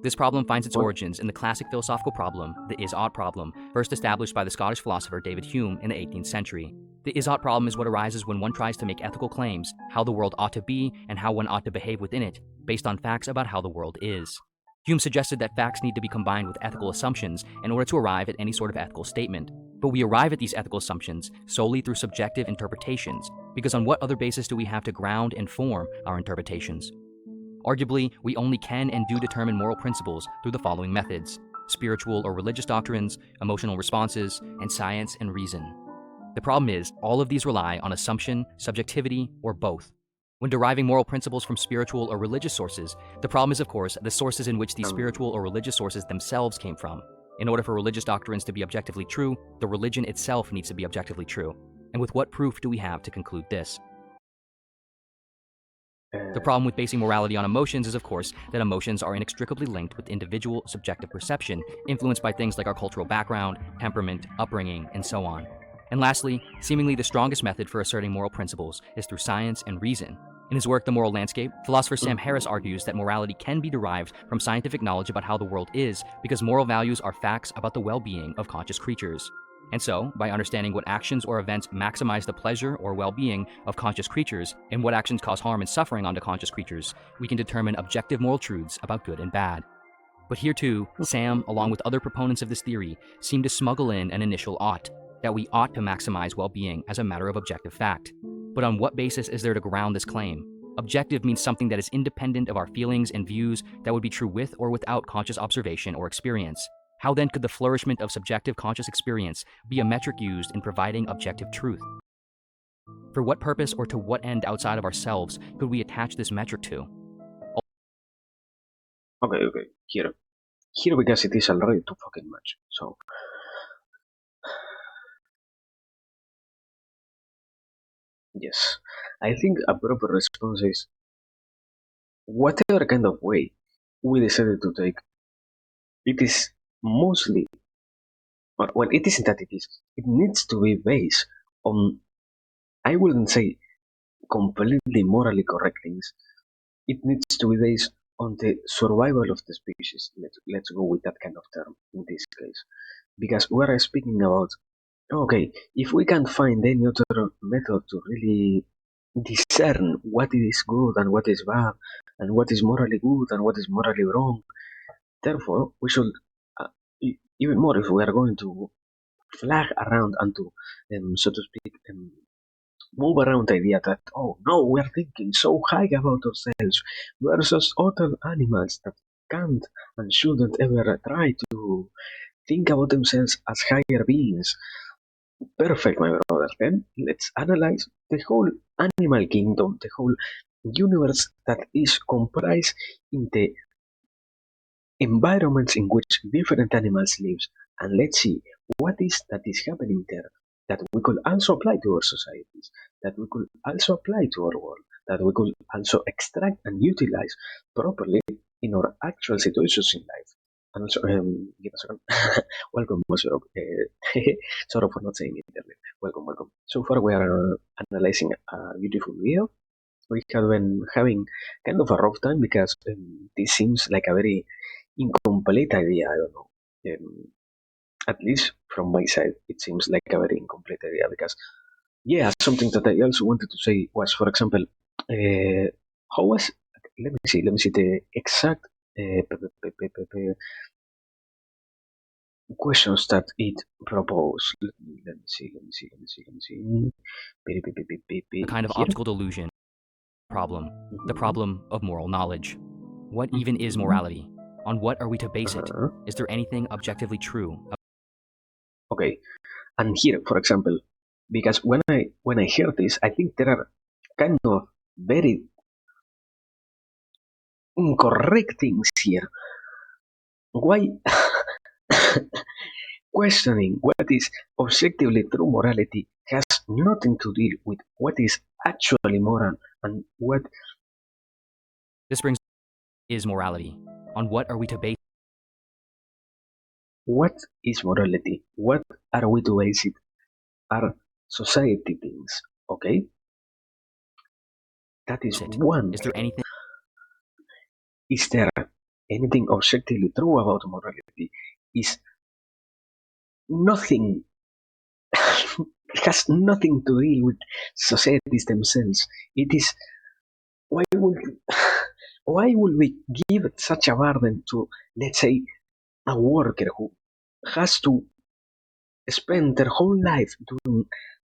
This problem finds its origins in the classic philosophical problem, the is-ought problem, first established by the Scottish philosopher David Hume in the 18th century. The is-ought problem is what arises when one tries to make ethical claims, how the world ought to be and how one ought to behave within it, based on facts about how the world is. Hume suggested that facts need to be combined with ethical assumptions in order to arrive at any sort of ethical statement. But we arrive at these ethical assumptions solely through subjective interpretations, because on what other basis do we have to ground and form our interpretations? Arguably, we only can and do determine moral principles through the following methods: spiritual or religious doctrines, emotional responses, and science and reason. The problem is, all of these rely on assumption, subjectivity, or both. When deriving moral principles from spiritual or religious sources, the problem is, of course, the sources in which these spiritual or religious sources themselves came from. In order for religious doctrines to be objectively true, the religion itself needs to be objectively true. And with what proof do we have to conclude this? The problem with basing morality on emotions is, of course, that emotions are inextricably linked with individual subjective perception, influenced by things like our cultural background, temperament, upbringing, and so on. And lastly, seemingly the strongest method for asserting moral principles is through science and reason. In his work, The Moral Landscape, philosopher Sam Harris argues that morality can be derived from scientific knowledge about how the world is because moral values are facts about the well-being of conscious creatures. And so, by understanding what actions or events maximize the pleasure or well-being of conscious creatures, and what actions cause harm and suffering onto conscious creatures, we can determine objective moral truths about good and bad. But here too, Sam, along with other proponents of this theory, seem to smuggle in an initial ought, that we ought to maximize well-being as a matter of objective fact. But on what basis is there to ground this claim? Objective means something that is independent of our feelings and views that would be true with or without conscious observation or experience. How then could the flourishment of subjective conscious experience be a metric used in providing objective truth? For what purpose or to what end outside of ourselves could we attach this metric to? Okay, here because it is already too fucking much. So yes, I think a proper response is whatever kind of way we decided to take. It is mostly, or well, it isn't that it is. It needs to be based on, I wouldn't say completely morally correct things. It needs to be based on the survival of the species. Let's go with that kind of term in this case, because we're speaking about, okay, if we can find any other method to really discern what is good and what is bad, and what is morally good and what is morally wrong, therefore we should, uh, even more if we are going to flag around and to, so to speak, move around the idea that, oh no, we are thinking so high about ourselves versus other animals that can't and shouldn't ever try to think about themselves as higher beings. Perfect, my brother. Then let's analyze the whole animal kingdom, the whole universe that is comprised in the environments in which different animals live, and let's see what is that is happening there that we could also apply to our societies, that we could also apply to our world, that we could also extract and utilize properly in our actual situations in life. And also, give us a second. Welcome, Monsieur. Sorry for not saying it earlier. Welcome. So far, we are analyzing a beautiful video. We have been having kind of a rough time because this seems like a very incomplete idea. I don't know. At least from my side, it seems like a very incomplete idea because, yeah, something that I also wanted to say was, for example, how was, let me see the exact questions that it proposed. Let me see. A kind of Here. optical delusion problem, the Mhm. problem of moral knowledge. What even is Mhm. morality? On what are we to base it? Uh-huh. Is there anything objectively true? Okay, and here, for example, because when I hear this, I think there are kind of very incorrect things here. Why questioning what is objectively true morality has nothing to do with what is actually moral and This brings is morality. On what are we to base what is morality? What are we to base it? Are society things? Okay, that is it? one Is there thing. anything Is there anything objectively true about morality? Is nothing. It has nothing to do with societies themselves. It is why would why would we give such a burden to, let's say, a worker who has to spend their whole life doing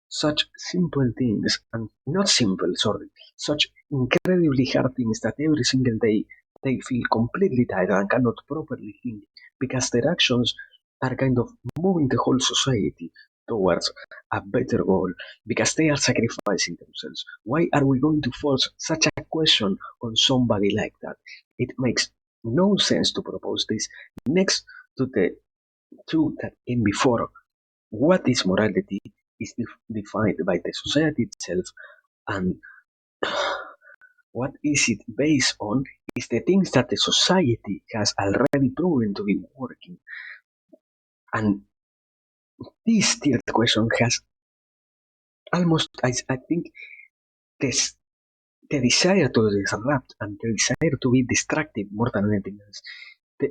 such simple things, and not simple, sorry, such incredibly hard things that every single day they feel completely tired and cannot properly think because their actions are kind of moving the whole society towards a better goal because they are sacrificing themselves. Why are we going to force such a question on somebody like that? It makes no sense to propose this next to the two that came before. What is morality is defined by the society itself, and what is it based on is the things that the society has already proven to be working. And this third question has almost, I think, this, the desire to disrupt and the desire to be destructive more than anything else. The,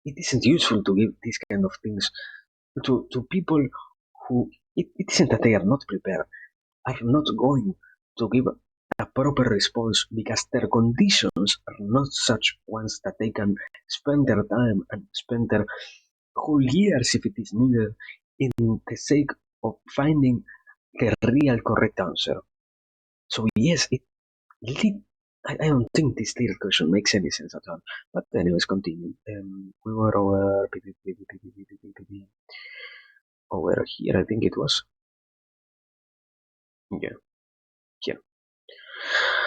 it isn't useful to give these kind of things to people who, it isn't that they are not prepared, are not going to give a proper response because their conditions are not such ones that they can spend their time and spend their whole years if it is needed in the sake of finding the real correct answer. So yes, it I don't think this little question makes any sense at all. But anyways, continue. We were over here, I think it was. Yeah, here.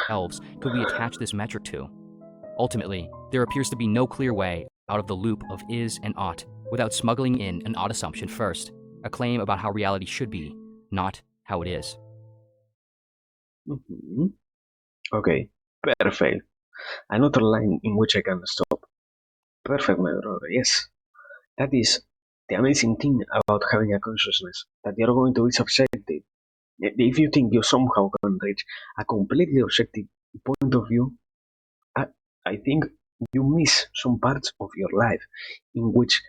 Elves could we attach this metric to? Ultimately, there appears to be no clear way out of the loop of is and ought without smuggling in an odd assumption first, a claim about how reality should be, not how it is. Mm-hmm. Okay, perfect. Another line in which I can stop. Perfect, my brother, yes. That is the amazing thing about having a consciousness, that you're going to be subjective. If you think you somehow can reach a completely objective point of view, I, I think you miss some parts of your life in which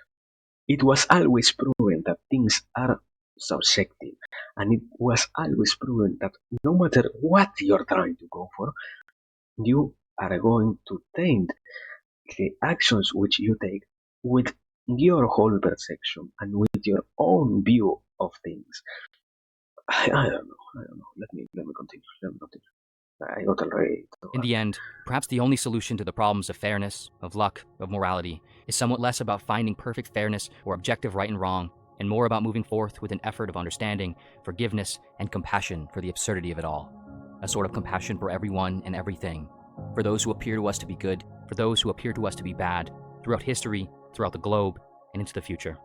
it was always proven that things are subjective, and it was always proven that no matter what you're trying to go for, you are going to taint the actions which you take with your whole perception and with your own view of things. I don't know. I don't know. Let me continue. Let me continue. I got already. In the end, perhaps the only solution to the problems of fairness, of luck, of morality is somewhat less about finding perfect fairness or objective right and wrong, and more about moving forth with an effort of understanding, forgiveness, and compassion for the absurdity of it all. A sort of compassion for everyone and everything, for those who appear to us to be good, for those who appear to us to be bad, throughout history, throughout the globe, and into the future.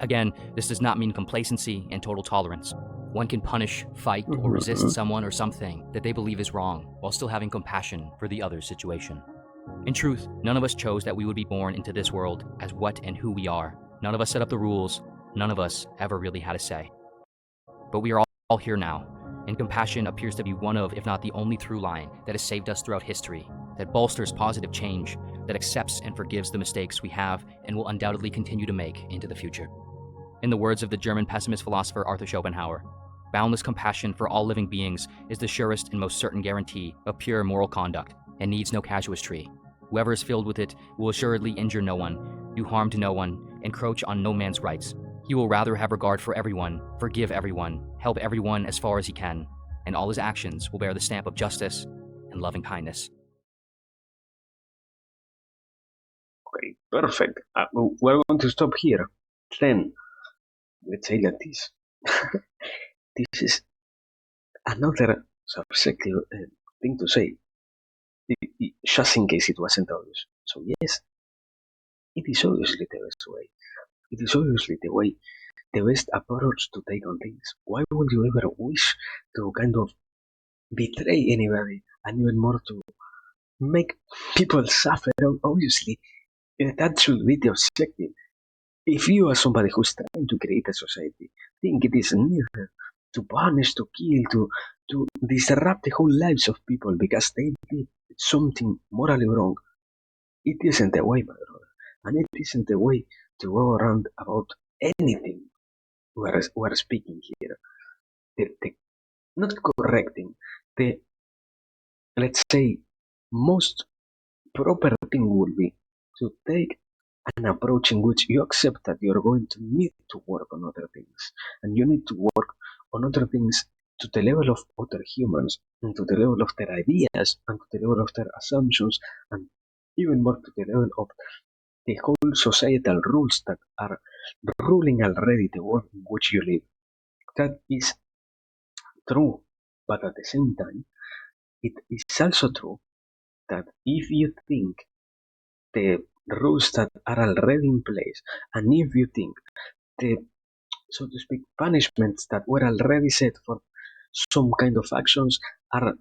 Again, this does not mean complacency and total tolerance. One can punish, fight, or resist someone or something that they believe is wrong while still having compassion for the other's situation. In truth, none of us chose that we would be born into this world as what and who we are. None of us set up the rules. None of us ever really had a say. But we are all here now, and compassion appears to be one of, if not the only through line that has saved us throughout history, that bolsters positive change, that accepts and forgives the mistakes we have and will undoubtedly continue to make into the future. In the words of the German pessimist philosopher Arthur Schopenhauer, boundless compassion for all living beings is the surest and most certain guarantee of pure moral conduct, and needs no casuistry. Whoever is filled with it will assuredly injure no one, do harm to no one, encroach on no man's rights. He will rather have regard for everyone, forgive everyone, help everyone as far as he can, and all his actions will bear the stamp of justice and loving kindness. Okay, perfect. We're going to stop here. Then, let's say that this this is another subjective thing to say, just in case it wasn't obvious. So yes, it is obviously the best way. It is obviously the best approach to take on things. Why would you ever wish to kind of betray anybody, and even more to make people suffer? Obviously, that should be the objective. If you are somebody who's trying to create a society, think it is needed to punish, to kill, to disrupt the whole lives of people because they did something morally wrong, it isn't the way, my brother. And it isn't the way to go around about anything we're speaking here. The not correcting, the, let's say, most proper thing would be to take an approach in which you accept that you're going to need to work on other things, and you need to work on other things to the level of other humans, and to the level of their ideas, and to the level of their assumptions, and even more to the level of the whole societal rules that are ruling already the world in which you live. That is true, but at the same time, it is also true that if you think the rules that are already in place, and if you think the, so to speak, punishments that were already set for some kind of actions are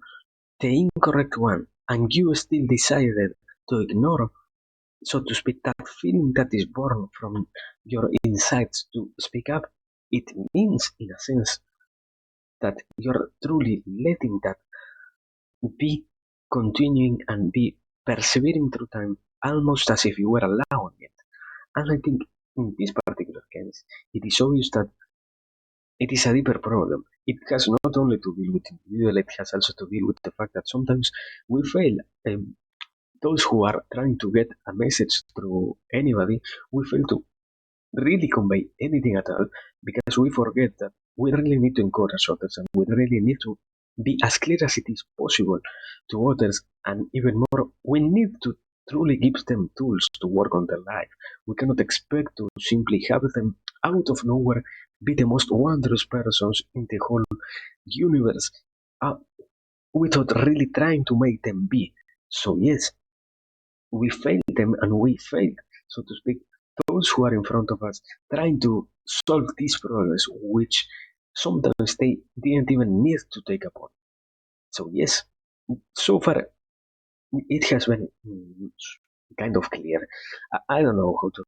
the incorrect one, and you still decided to ignore, so to speak, that feeling that is born from your insights to speak up, it means, in a sense, that you're truly letting that be continuing and be persevering through time, almost as if you were allowing it. And I think in this particular case, it is obvious that it is a deeper problem. It has not only to deal with individual, it has also to deal with the fact that sometimes we fail. Those who are trying to get a message through anybody, we fail to really convey anything at all because we forget that we really need to encourage others and we really need to be as clear as it is possible to others, and even more, we need to truly give them tools to work on their life. We cannot expect to simply have them out of nowhere be the most wondrous persons in the whole universe uh, without really trying to make them be. So, yes, we fail them and we fail, so to speak, those who are in front of us trying to solve these problems, which sometimes they didn't even need to take upon. So, yes, so far it has been kind of clear. I don't know how to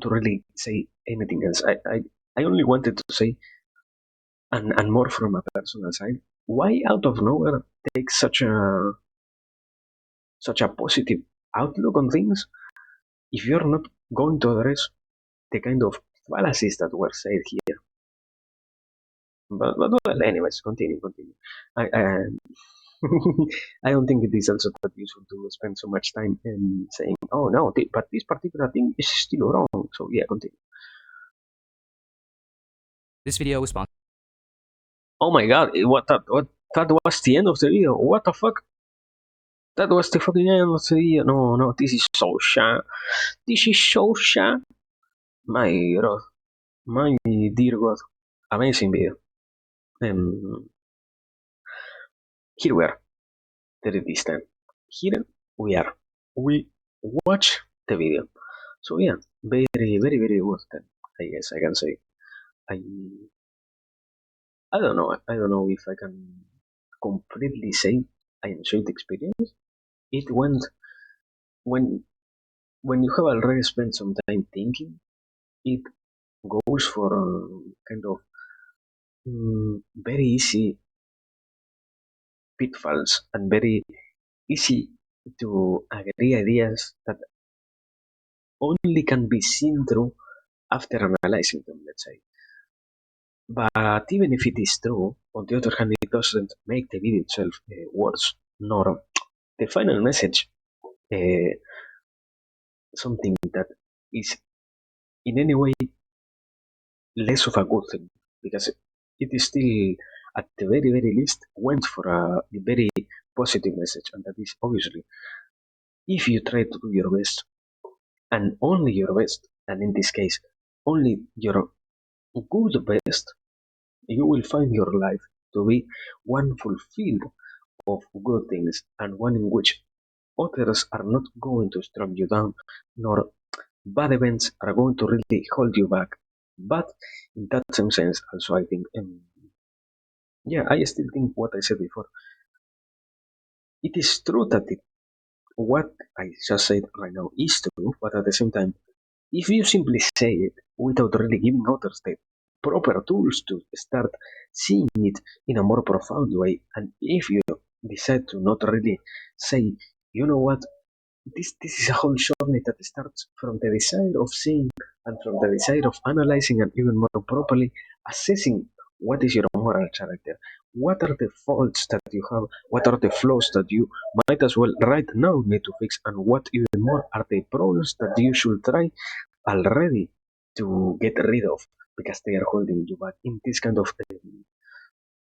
really say anything else. I only wanted to say, and more from a personal side, why out of nowhere take such a positive outlook on things if you're not going to address the kind of fallacies that were said here. But well, anyways, continue. I I don't think it is also that useful to spend so much time in saying, "Oh no, but this particular thing is still wrong." So yeah, continue. This video was sponsored. Oh my god, what that was the end of the video. What the fuck? That was the fucking end of the video. No, this is so sad. This is so sad. My god, my dear god, amazing video. Um, here we are. There it is then. Here we are. We watch the video. So yeah, very good then. I guess I can say. I I don't know. I don't know if I can completely say I enjoyed the experience. It went when when you have already spent some time thinking. It goes for kind of very easy pitfalls and very easy to agree ideas that only can be seen through after analyzing them, let's say. But even if it is true, on the other hand, it doesn't make the video itself worse, nor the final message uh, something that is in any way less of a good thing, because it is still, at the very least, went for a very positive message, and that is obviously if you try to do your best and only your best, and in this case, only your good best, you will find your life to be one fulfilled of good things and one in which others are not going to strike you down, nor bad events are going to really hold you back. But in that same sense, also, I think, yeah, I still think what I said before. It is true that what I just said right now is true, but at the same time, if you simply say it without really giving others the proper tools to start seeing it in a more profound way, and if you decide to not really say, you know what, this is a whole journey that starts from the desire of seeing and from the desire of analyzing and even more properly assessing what is your moral character, what are the faults that you have, what are the flaws that you might as well right now need to fix, and what even more are the problems that you should try already to get rid of because they are holding you back in this kind of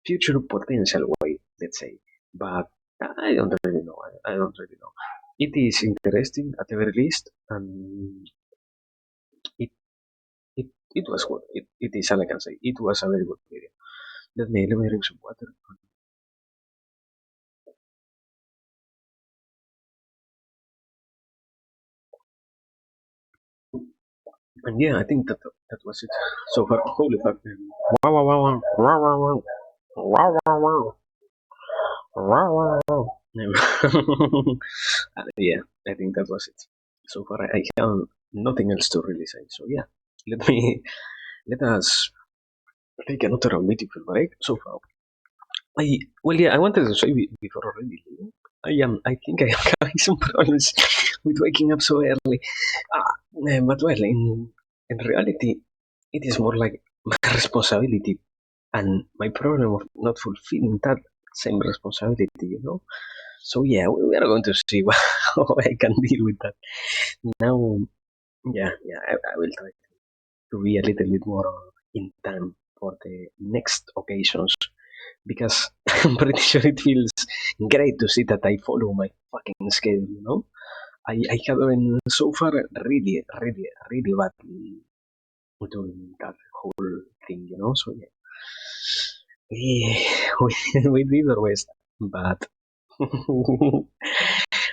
future potential way, let's say. But I don't really know. I don't really know. It is interesting at the very least, and it it was good. It is all I can say. It was a very good video. Let me drink some water. And yeah, I think that was it. So far, holy fuck! Wow wow wow wow wow wow wow wow wow wow wow wow wow. Yeah, I think that was it. So far, I have nothing else to really say. So yeah, let me let us take another beautiful break. So far, yeah, I wanted to say before already leaving, I think I am having some problems with waking up so early. But well, in reality, it is more like my responsibility and my problem of not fulfilling that same responsibility, you know. So yeah, we are going to see how I can deal with that. Now, yeah, I will try to be a little bit more in time for the next occasions because I'm pretty sure it feels great to see that I follow my fucking schedule, you know? I have been so far really, really, really badly doing that whole thing, you know? So yeah, we did our best, but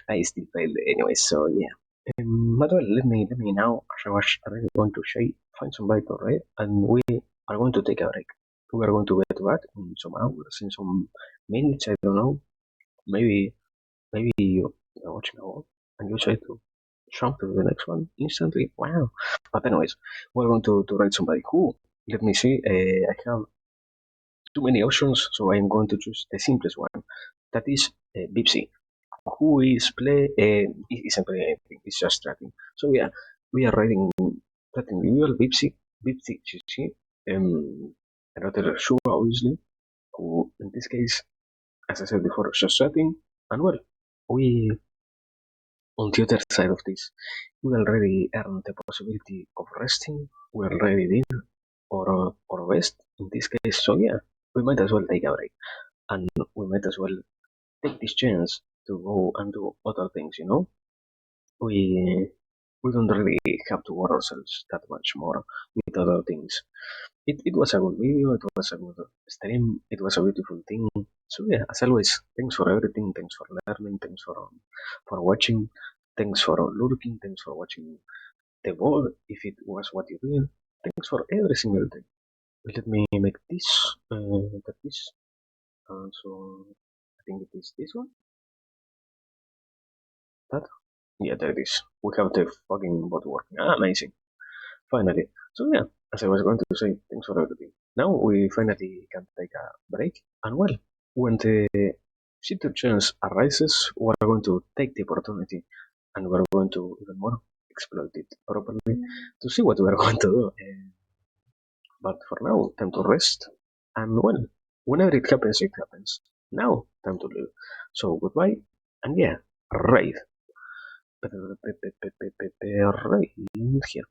I still failed anyway. So yeah. But well, let me now. I was really going to say find somebody to read, and we are going to take a break. We are going to get back in some hours, in some minutes. I don't know. Maybe you are watching a wall, and you try to jump to the next one instantly. Wow. But anyways, we're going to write somebody cool. Let me see. I have too many options, so I'm going to choose the simplest one. That is Bipsy, who is play isn't playing anything. It's just chatting. So yeah, we are writing that individual Bipsy Chichi, another Shuba obviously, who in this case, as I said before, just chatting. And well, we on the other side of this, we already earned the possibility of resting. We already did or rest in this case. So yeah, we might as well take a break, and we might as well take this chance to go and do other things. You know, we we don't really have to worry ourselves that much more with other things. It was a good video, it was a good stream, it was a beautiful thing. So yeah, as always, thanks for everything, thanks for learning, thanks for watching, thanks for lurking, thanks for watching the ball if it was what you did. Thanks for every single thing. Let me make this get this. So I think it is this one. That yeah, there it is. We have the fucking bot working. Ah, amazing. Finally. So yeah, as I was going to say, thanks for everything. Now we finally can take a break. And well, when the chance arises, we're going to take the opportunity and we're going to even more exploit it properly to see what we're going to do. But for now, time to rest. And well, whenever it happens, it happens. Now, time to live. So goodbye. And yeah, right. Right here.